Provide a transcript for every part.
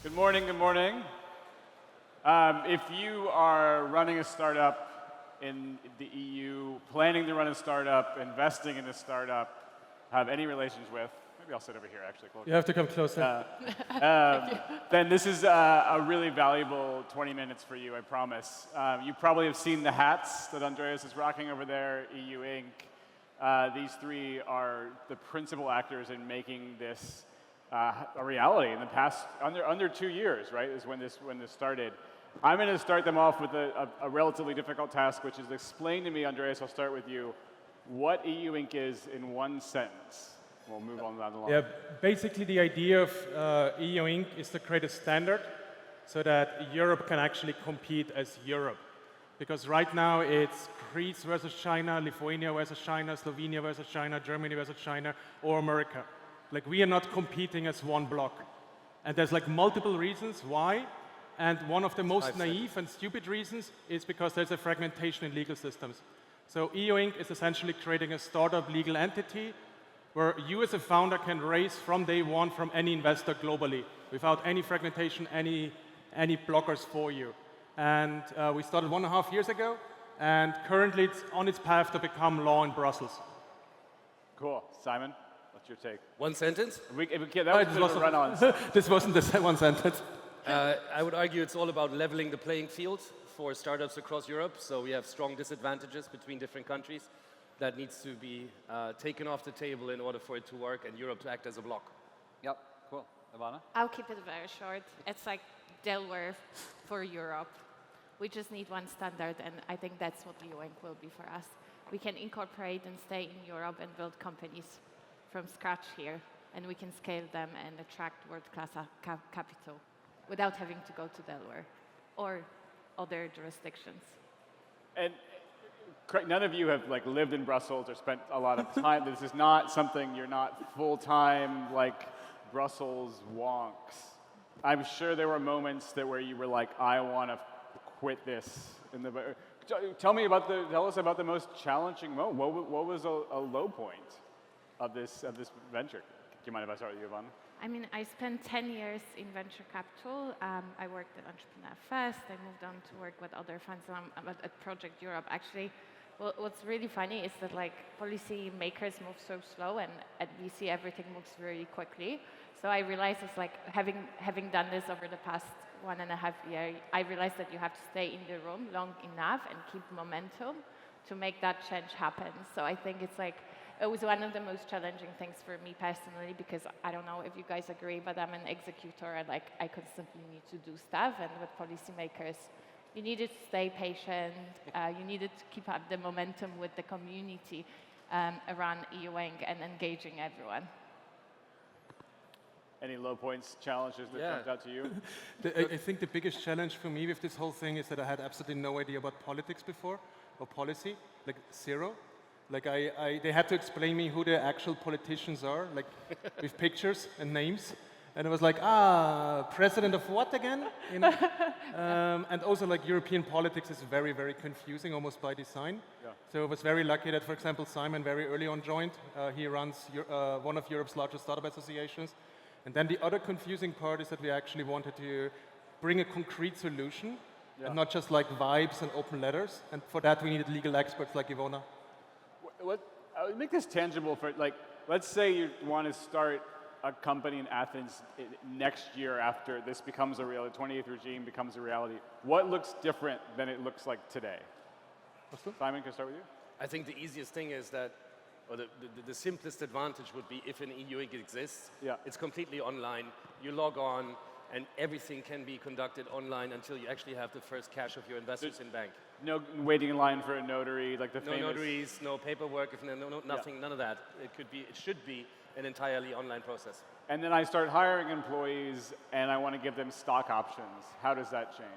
Good morning, good morning. If you are running a startup in the EU, planning to run a startup, investing in a startup, have any relations with, maybe I'll sit over here actually. You have to come closer. Then this is a really valuable 20 minutes for you, I promise. You probably have seen the hats that Andreas is rocking over there, EU Inc. These three are the principal actors in making this a reality in the past, under 2 years, right, is when this started. I'm going to start them off with a relatively difficult task, which is explain to me, Andreas, I'll start with you, what EU Inc. is in one sentence. We'll move on down the line. Yeah, basically the idea of EU Inc. is to create a standard so that Europe can actually compete as Europe. Because right now it's Greece versus China, Lithuania versus China, Slovenia versus China, Germany versus China, or America. Like, we are not competing as one block. And there's like multiple reasons why. And one of the most naive and stupid reasons is because there's a fragmentation in legal systems. So EU Inc. is essentially creating a startup legal entity where you as a founder can raise from day one from any investor globally without any fragmentation, any blockers for you. And we started 1.5 years ago, and currently it's on its path to become law in Brussels. Cool. Simon, what's your take? One sentence? That was a run-on. This wasn't the one sentence. I would argue it's all about leveling the playing field for startups across Europe. So we have strong disadvantages between different countries that needs to be taken off the table in order for it to work and Europe to act as a bloc. Yep, cool. Iwona? I'll keep it very short. It's like Delaware for Europe. We just need one standard, and I think that's what EU Inc. will be for us. We can incorporate and stay in Europe and build companies from scratch here, and we can scale them and attract world-class capital without having to go to Delaware or other jurisdictions. And none of you have lived in Brussels or spent a lot of time. This is not something you're not full-time like Brussels wonks. I'm sure there were moments where you were like, I want to quit this. Tell us about the most challenging moment. What was a low point of this venture? Do you mind if I start with you, Iwona? I mean, I spent 10 years in venture capital. I worked at Entrepreneur First. I moved on to work with other funds at Project Europe. Actually, what's really funny is that policy makers move so slow, and at VC everything moves very quickly. So I realized it's like having done this over the past 1.5 years, I realized that you have to stay in the room long enough and keep momentum to make that change happen. So I think it was one of the most challenging things for me personally, because I don't know if you guys agree, but I'm an executor and I constantly need to do stuff. And with policymakers, you needed to stay patient. You needed to keep up the momentum with the community around EU Inc. and engaging everyone. Any low points, challenges that jumped out to you? I think the biggest challenge for me with this whole thing is that I had absolutely no idea about politics before, or policy, zero. They had to explain me who the actual politicians are, with pictures and names. And I was like, president of what again? You know? And also, European politics is very, very confusing, almost by design. Yeah. So I was very lucky that, for example, Simon very early on joined. He runs one of Europe's largest startup associations. And then the other confusing part is that we actually wanted to bring a concrete solution, and not just vibes and open letters. And for that, we needed legal experts like Iwona. Make this tangible for, let's say you want to start a company in Athens next year after this becomes a reality, 28th regime becomes a reality. What looks different than it looks like today? Simon, can I start with you? I think the easiest thing is that, or the simplest advantage would be if an EU Inc. exists, it's completely online. You log on, and everything can be conducted online until you actually have the first cash of your investors in bank. No waiting in line for a notary, the famous... No notaries, no paperwork, nothing, none of that. It should be an entirely online process. And then I start hiring employees, and I want to give them stock options. How does that change?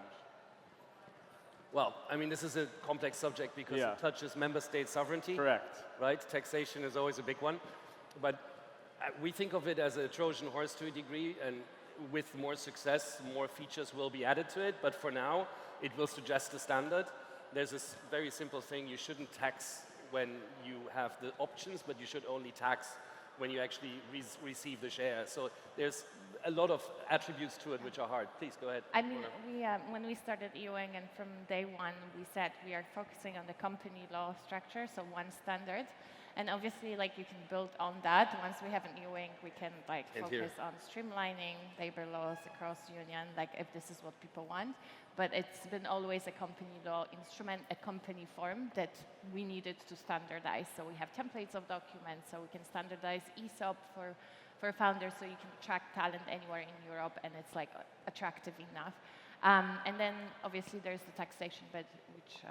Well, I mean, this is a complex subject because it touches member state sovereignty. Correct. Right? Taxation is always a big one. But we think of it as a Trojan horse to a degree, and with more success, more features will be added to it. But for now, it will suggest a standard. There's this very simple thing. You shouldn't tax when you have the options, but you should only tax when you actually receive the share. So there's a lot of attributes to it which are hard. Please, go ahead. I mean, Iwona. when we started EUing, and from day one, we said we are focusing on the company law structure, so one standard. And obviously, like, you can build on that. Once we have an EUing, we can like focus on streamlining labor laws across union, like if this is what people want. But it's been always a company law instrument, a company form that we needed to standardize. So we have templates of documents, so we can standardize ESOP for founders, so you can attract talent anywhere in Europe, and it's like attractive enough. And then obviously there's the taxation bit, which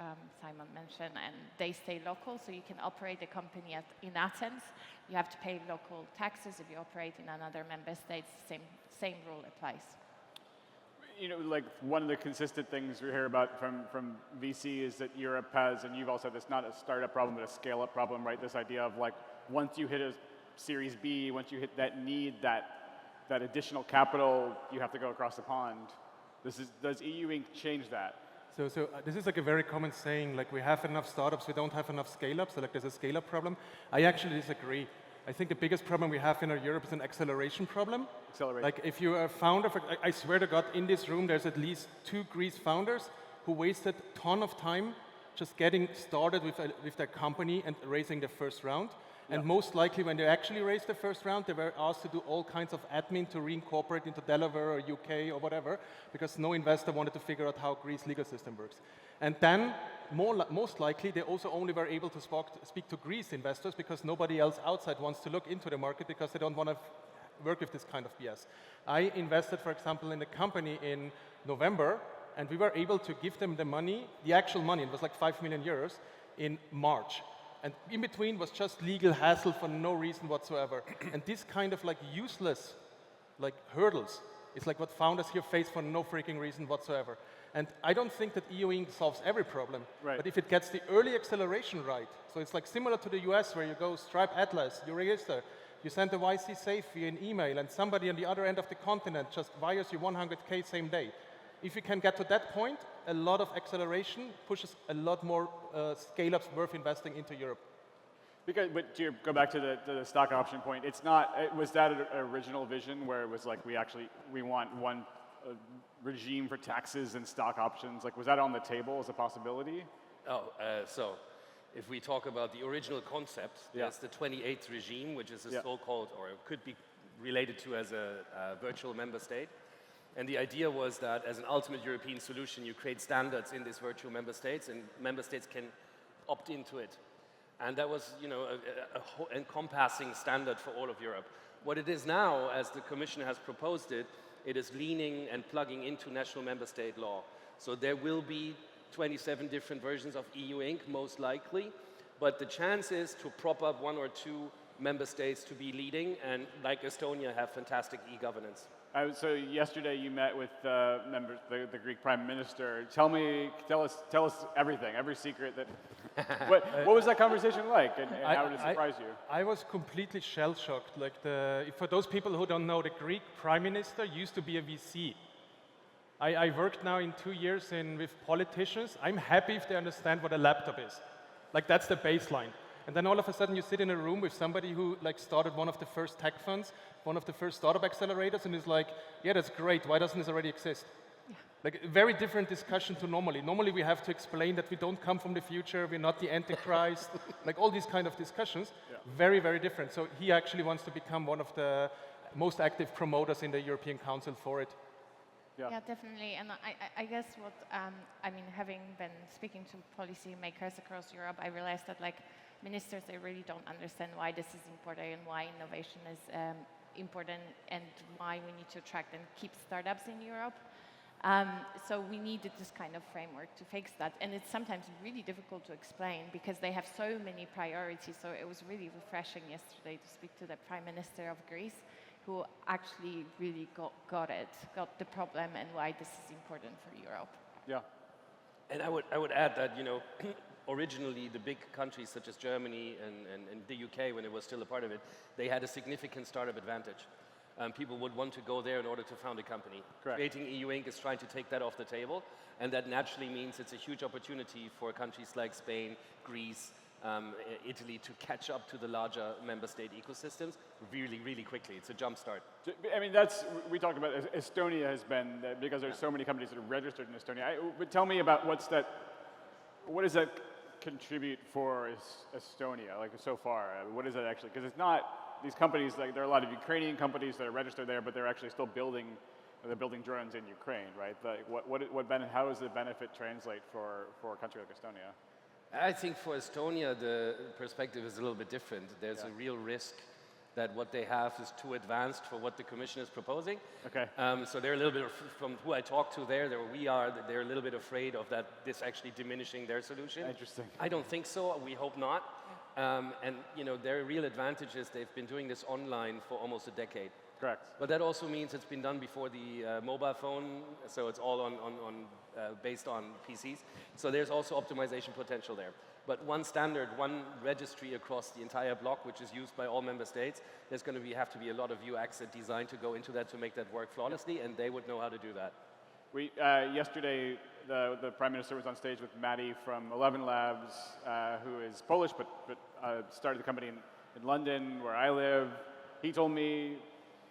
Simon mentioned, and they stay local, so you can operate a company in Athens. You have to pay local taxes. If you operate in another member state, same rule applies. You know, like one of the consistent things we hear about from VC is that Europe has, and you've also said this, not a startup problem, but a scale-up problem, right? This idea of like, once you hit a Series B, once you hit that need, that additional capital, you have to go across the pond. Does EU Inc. change that? So this is like a very common saying, like we have enough startups, we don't have enough scale-ups, so like there's a scale-up problem. I actually disagree. I think the biggest problem we have in Europe is an acceleration problem. Acceleration. Like if you're a founder, I swear to God, in this room there's at least 2 Greece founders who wasted a ton of time just getting started with their company and raising their first round. And most likely when they actually raised the first round, they were asked to do all kinds of admin to reincorporate into Delaware or UK or whatever, because no investor wanted to figure out how Greece legal system works. And then, most likely, they also only were able to speak to Greece investors because nobody else outside wants to look into the market because they don't want to work with this kind of BS. I invested, for example, in a company in November, and we were able to give them the money, the actual money, it was like 5 million euros, in March. And in between was just legal hassle for no reason whatsoever. And this kind of like useless like hurdles is like what founders here face for no freaking reason whatsoever. And I don't think that EU Inc. solves every problem. Right. But if it gets the early acceleration right, so it's like similar to the US where you go Stripe Atlas, you register, you send the YC safe via an email, and somebody on the other end of the continent just wires you 100K same day. If you can get to that point, a lot of acceleration pushes a lot more scale-ups worth investing into Europe. But to go back to the stock option point, it's not. Was that an original vision where it was like we want one regime for taxes and stock options? Like, was that on the table as a possibility? So if we talk about the original concept, there's the 28th regime, which is a so-called, or it could be related to as a virtual member state. And the idea was that as an ultimate European solution, you create standards in these virtual member states, and member states can opt into it. And that was, you know, a encompassing standard for all of Europe. What it is now, as the Commission has proposed it, it is leaning and plugging into national member state law. So there will be 27 different versions of EU Inc., most likely, but the chance is to prop up 1 or 2 member states to be leading, and like Estonia, have fantastic e-governance. So yesterday you met with the Greek Prime Minister. Tell us everything, every secret that. What was that conversation like, and how did it surprise you? I was completely shell-shocked. Like for those people who don't know, the Greek Prime Minister used to be a VC. I worked now in 2 years with politicians. I'm happy if they understand what a laptop is. Like that's the baseline. And then all of a sudden you sit in a room with somebody who like started one of the first tech funds, one of the first startup accelerators, and is like, yeah, that's great. Why doesn't this already exist? Yeah. Like a very different discussion to normally. Normally we have to explain that we don't come from the future, we're not the Antichrist, like all these kind of discussions. Yeah. Very, very different. So he actually wants to become one of the most active promoters in the European Council for it. Yeah, definitely. And I guess what, I mean, having been speaking to policymakers across Europe, I realized that like ministers, they really don't understand why this is important and why innovation is important and why we need to attract and keep startups in Europe. So we needed this kind of framework to fix that. And it's sometimes really difficult to explain because they have so many priorities. So it was really refreshing yesterday to speak to the Prime Minister of Greece, who actually really got the problem and why this is important for Europe. Yeah. And I would add that, you know, originally the big countries such as Germany and the UK, when it was still a part of it, they had a significant startup advantage. People would want to go there in order to found a company. Correct. Creating EU Inc. is trying to take that off the table, and that naturally means it's a huge opportunity for countries like Spain, Greece, Italy to catch up to the larger member state ecosystems really, really quickly. It's a jump start. I mean, we talked about Estonia has been, because there's so many companies that are registered in Estonia. But tell me about what does that contribute for Estonia, like so far? What is that actually? Because it's not, these companies, like there are a lot of Ukrainian companies that are registered there, but they're actually still building drones in Ukraine, right? How does the benefit translate for a country like Estonia? I think for Estonia, the perspective is a little bit different. There's a real risk that what they have is too advanced for what the Commission is proposing. Okay. So they're a little bit, from who I talked to there we are, they're a little bit afraid of this actually diminishing their solution. Interesting. I don't think so. We hope not. And their real advantage is they've been doing this online for almost a decade. Correct. But that also means it's been done before the mobile phone, so it's all based on PCs. So there's also optimization potential there. But one standard, one registry across the entire block, which is used by all member states, there's going to have to be a lot of UX and design to go into that to make that work flawlessly, and they would know how to do that. Yesterday, the Prime Minister was on stage with Maddie from 11 Labs, who is Polish, but started the company in London, where I live. He told me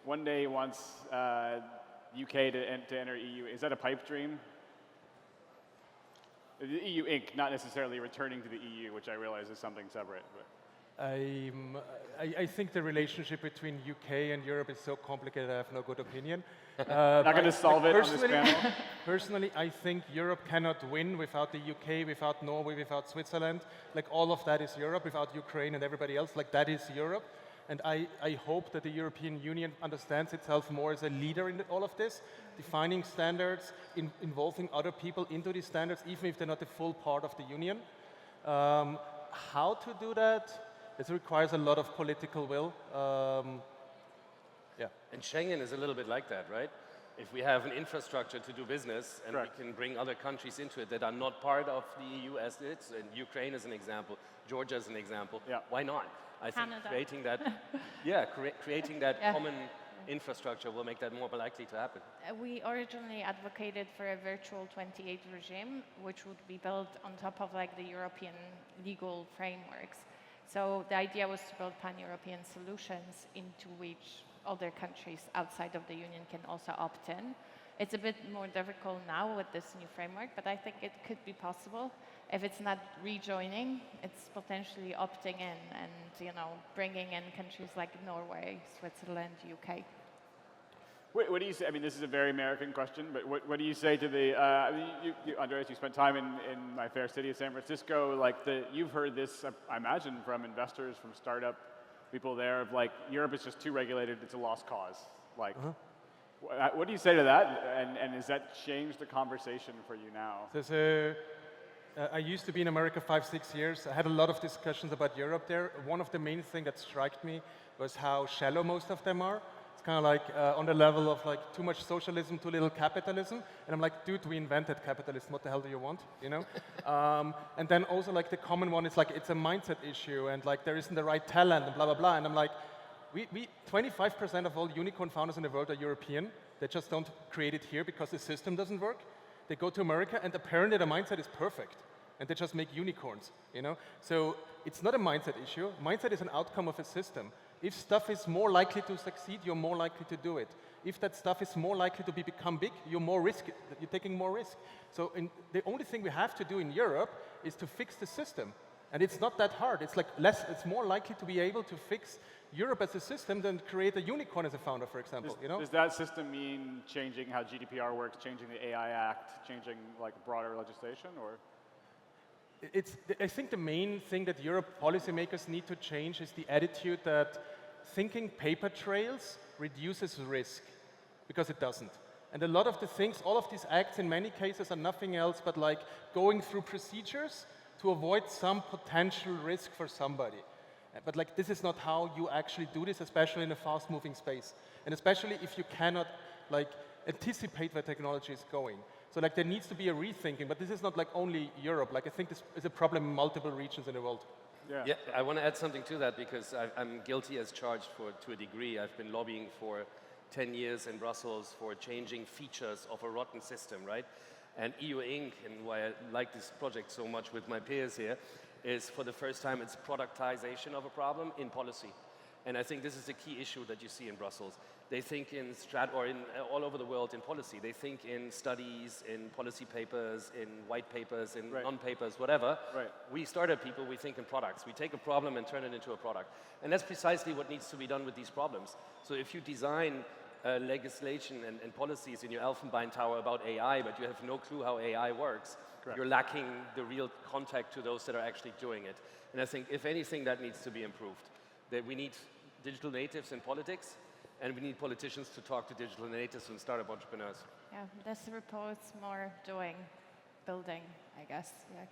one day he wants UK to enter EU. Is that a pipe dream? The EU Inc., not necessarily returning to the EU, which I realize is something separate. But. I think the relationship between UK and Europe is so complicated, I have no good opinion. Not going to solve it on this panel? Personally, I think Europe cannot win without the UK, without Norway, without Switzerland. Like all of that is Europe, without Ukraine and everybody else. Like that is Europe. And I hope that the European Union understands itself more as a leader in all of this, defining standards, involving other people into these standards, even if they're not a full part of the Union. How to do that? It requires a lot of political will. And Schengen is a little bit like that, right? If we have an infrastructure to do business and we can bring other countries into it that are not part of the EU as it's, and Ukraine is an example, Georgia is an example, why not? I think creating that, creating that common infrastructure will make that more likely to happen. We originally advocated for a virtual 28 regime, which would be built on top of like the European legal frameworks. So the idea was to build pan-European solutions into which other countries outside of the Union can also opt in. It's a bit more difficult now with this new framework, but I think it could be possible. If it's not rejoining, it's potentially opting in and bringing in countries like Norway, Switzerland, UK. What do you say? I mean, this is a very American question, but what do you say to the? Andreas, you spent time in my fair city of San Francisco. Like you've heard this, I imagine, from investors, from startup people there, of like Europe is just too regulated; it's a lost cause. Like, what do you say to that? And has that changed the conversation for you now? I used to be in America 5-6 years. I had a lot of discussions about Europe there. One of the main things that struck me was how shallow most of them are. It's kind of like on the level of like too much socialism, too little capitalism. And I'm like, dude, we invented capitalism. What the hell do you want? And then also like the common one is like it's a mindset issue and like there isn't the right talent and blah, blah, blah. And I'm like, 25% of all unicorn founders in the world are European. They just don't create it here because the system doesn't work. They go to America and apparently the mindset is perfect. And they just make unicorns, So it's not a mindset issue. Mindset is an outcome of a system. If stuff is more likely to succeed, you're more likely to do it. If that stuff is more likely to become big, you're taking more risk. So the only thing we have to do in Europe is to fix the system. And it's not that hard. It's like it's more likely to be able to fix Europe as a system than create a unicorn as a founder, for example. Does that system mean changing how GDPR works, changing the AI Act, changing like broader legislation, or? I think the main thing that Europe policymakers need to change is the attitude that thinking paper trails reduces risk, because it doesn't. And a lot of the things, all of these acts in many cases are nothing else but like going through procedures to avoid some potential risk for somebody. But like this is not how you actually do this, especially in a fast-moving space. And especially if you cannot like anticipate where technology is going. So like there needs to be a rethinking, but this is not like only Europe. Like I think this is a problem in multiple regions in the world. Yeah, I want to add something to that because I'm guilty as charged to a degree. I've been lobbying for 10 years in Brussels for changing features of a rotten system, right? And EU Inc., and why I like this project so much with my peers here, is for the first time it's productization of a problem in policy. And I think this is the key issue that you see in Brussels. They think in all over the world in policy. They think in studies, in policy papers, in white papers, in non-papers, whatever. Right. We startup people, we think in products. We take a problem and turn it into a product. And that's precisely what needs to be done with these problems. So if you design legislation and policies in your Elfenbein Tower about AI, but you have no clue how AI works, you're lacking the real contact to those that are actually doing it. And I think, if anything, that needs to be improved. That we need digital natives in politics, and we need politicians to talk to digital natives and startup entrepreneurs. Yeah, this report's more doing, building, I guess. Yeah.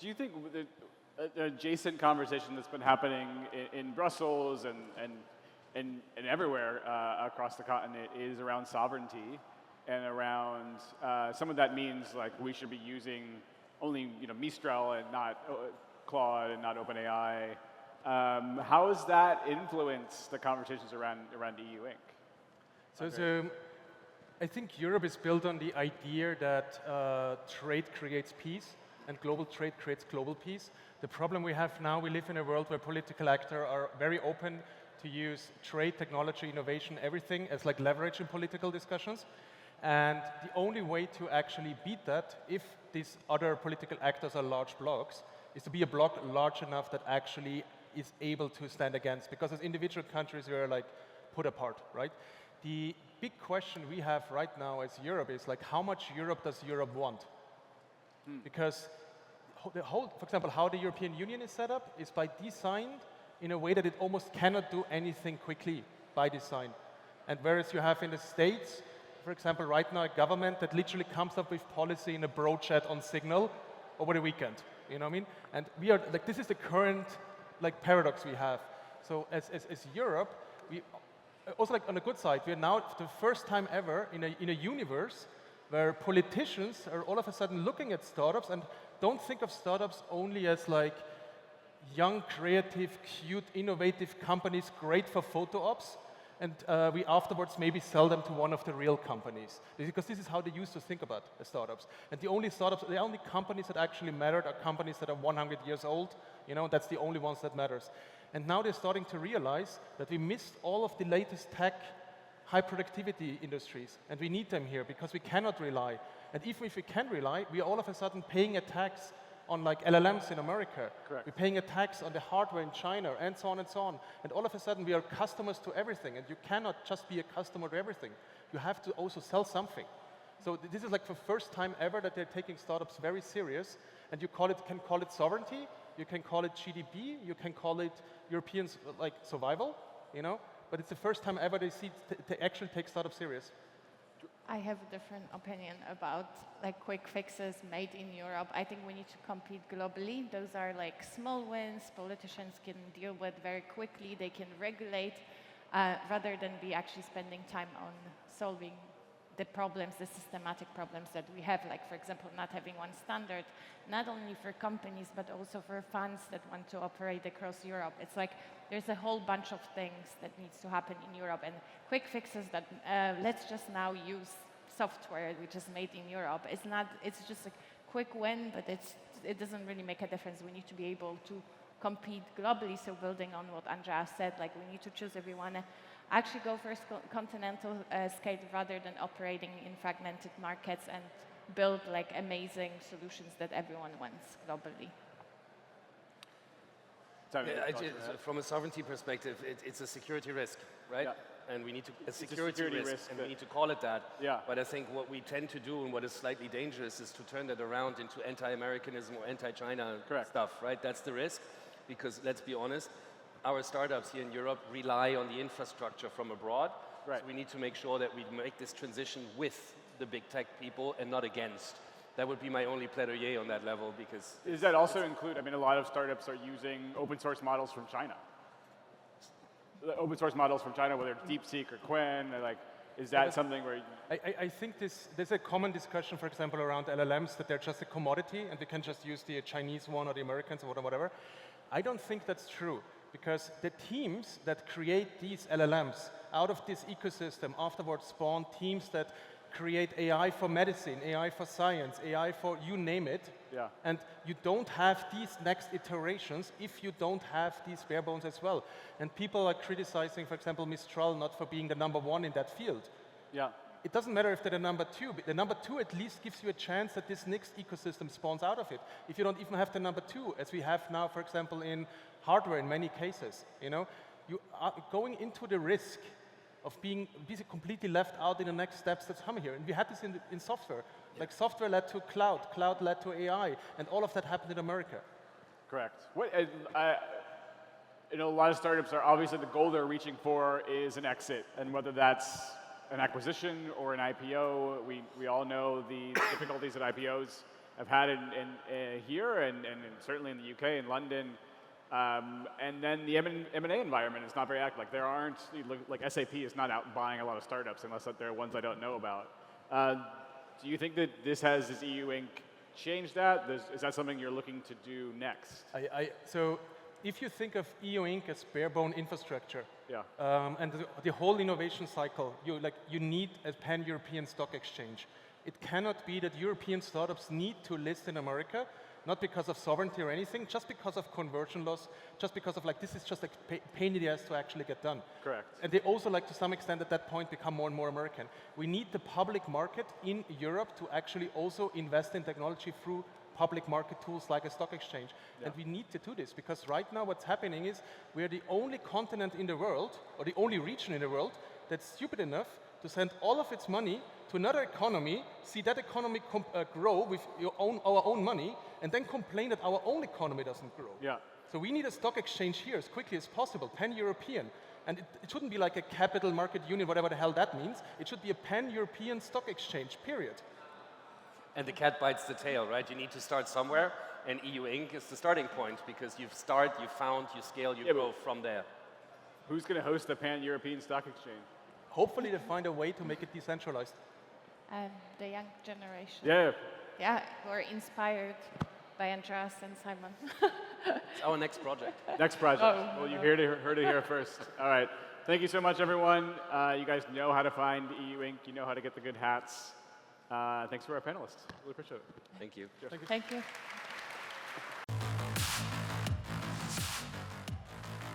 Do you think the adjacent conversation that's been happening in Brussels and everywhere across the continent is around sovereignty and around some of that means like we should be using only Mistral and not Claude and not OpenAI? How has that influenced the conversations around EU Inc? So I think Europe is built on the idea that trade creates peace and global trade creates global peace. The problem we have now, we live in a world where political actors are very open to use trade, technology, innovation, everything as like leverage in political discussions. And the only way to actually beat that, if these other political actors are large blocs, is to be a bloc large enough that actually is able to stand against. Because as individual countries, we are like put apart, right? The big question we have right now as Europe is like, how much Europe does Europe want? Because the whole, for example, how the European Union is set up is by design in a way that it almost cannot do anything quickly by design. And whereas you have in the States, for example, right now a government that literally comes up with policy in a bro chat on Signal over the weekend. You know what I mean? And we are like, this is the current like paradox we have. So as Europe, we also like on the good side, we are now for the first time ever in a universe where politicians are all of a sudden looking at startups and don't think of startups only as like young, creative, cute, innovative companies great for photo ops, and we afterwards maybe sell them to one of the real companies. Because this is how they used to think about the startups. And the only startups, the only companies that actually mattered are companies that are 100 years old. You know, that's the only ones that matters. And now they're starting to realize that we missed all of the latest tech, high productivity industries, and we need them here because we cannot rely. And even if we can rely, we are all of a sudden paying a tax on like LLMs in America. Correct. We're paying a tax on the hardware in China, and so on and so on. And all of a sudden, we are customers to everything. And you cannot just be a customer to everything. You have to also sell something. So this is like the first time ever that they're taking startups very serious. And you can call it sovereignty, you can call it GDP, you can call it European like survival, you know. But it's the first time ever they actually take startups serious. I have a different opinion about like quick fixes made in Europe. I think we need to compete globally. Those are like small wins politicians can deal with very quickly. They can regulate rather than be actually spending time on solving the problems, the systematic problems that we have. Like, for example, not having one standard, not only for companies, but also for funds that want to operate across Europe. It's like there's a whole bunch of things that needs to happen in Europe, and quick fixes that let's just now use software which is made in Europe. It's just a quick win, but it doesn't really make a difference. We need to be able to compete globally. So building on what Andreas said, like we need to choose if we want to actually go for continental scale rather than operating in fragmented markets and build like amazing solutions that everyone wants globally. From a sovereignty perspective, it's a security risk, right? Yeah. And we need to a security risk, and we need to call it that. Yeah. But I think what we tend to do, and what is slightly dangerous, is to turn that around into anti-Americanism or anti-China stuff, right? That's the risk, because let's be honest, our startups here in Europe rely on the infrastructure from abroad. Right. So we need to make sure that we make this transition with the big tech people and not against. That would be my only plaidoyer on that level, because... Does that also include, I mean, a lot of startups are using open source models from China. The open source models from China, whether it's DeepSeek or Qwen, like, is that something where... I think there's a common discussion, for example, around LLMs, that they're just a commodity and they can just use the Chinese one or the Americans or whatever. I don't think that's true, because the teams that create these LLMs out of this ecosystem afterwards spawn teams that create AI for medicine, AI for science, AI for you name it. Yeah. And you don't have these next iterations if you don't have these bare bones as well. And people are criticizing, for example, Mistral not for being the #1 in that field. Yeah. It doesn't matter if they're the #2. The #2 at least gives you a chance that this next ecosystem spawns out of it. If you don't even have the #2, as we have now, for example, in hardware in many cases, you are going into the risk of being completely left out in the next steps that's coming here. And we had this in software. Yeah. Like software led to cloud, cloud led to AI, and all of that happened in America. Correct. A lot of startups are obviously the goal they're reaching for is an exit, and whether that's an acquisition or an IPO, we all know the difficulties that IPOs have had here and certainly in the UK and London. And then the M&A environment is not very active. Like there aren't, like SAP is not out buying a lot of startups unless there are ones I don't know about. Do you think that this EU Inc. changed that? Is that something you're looking to do next? So if you think of EU Inc. as bare-bone infrastructure, yeah. And the whole innovation cycle, you need a pan-European stock exchange. It cannot be that European startups need to list in America, not because of sovereignty or anything, just because of conversion loss, just because of this is just a pain in the ass to actually get done. Correct. And they also to some extent at that point become more and more American. We need the public market in Europe to actually also invest in technology through public market tools like a stock exchange. Yeah. And we need to do this because right now what's happening is we're the only continent in the world, or the only region in the world, that's stupid enough to send all of its money to another economy, see that economy grow with our own money, and then complain that our own economy doesn't grow. Yeah. So we need a stock exchange here as quickly as possible, pan-European. And it shouldn't be like a capital market union, whatever the hell that means. It should be a pan-European stock exchange, period. And the cat bites the tail, right? You need to start somewhere, and EU Inc. is the starting point because you start, you found, you scale, you grow from there. Who's going to host the pan-European stock exchange? Hopefully they find a way to make it decentralized. The young generation. Yeah. Yeah, we're inspired by Andreas and Simon. It's our next project. Next project. Oh, well, you heard it here first. All right. Thank you so much, everyone. You guys know how to find EU Inc. You know how to get the good hats. Thanks to our panelists. Really appreciate it. Thank you. Thank you.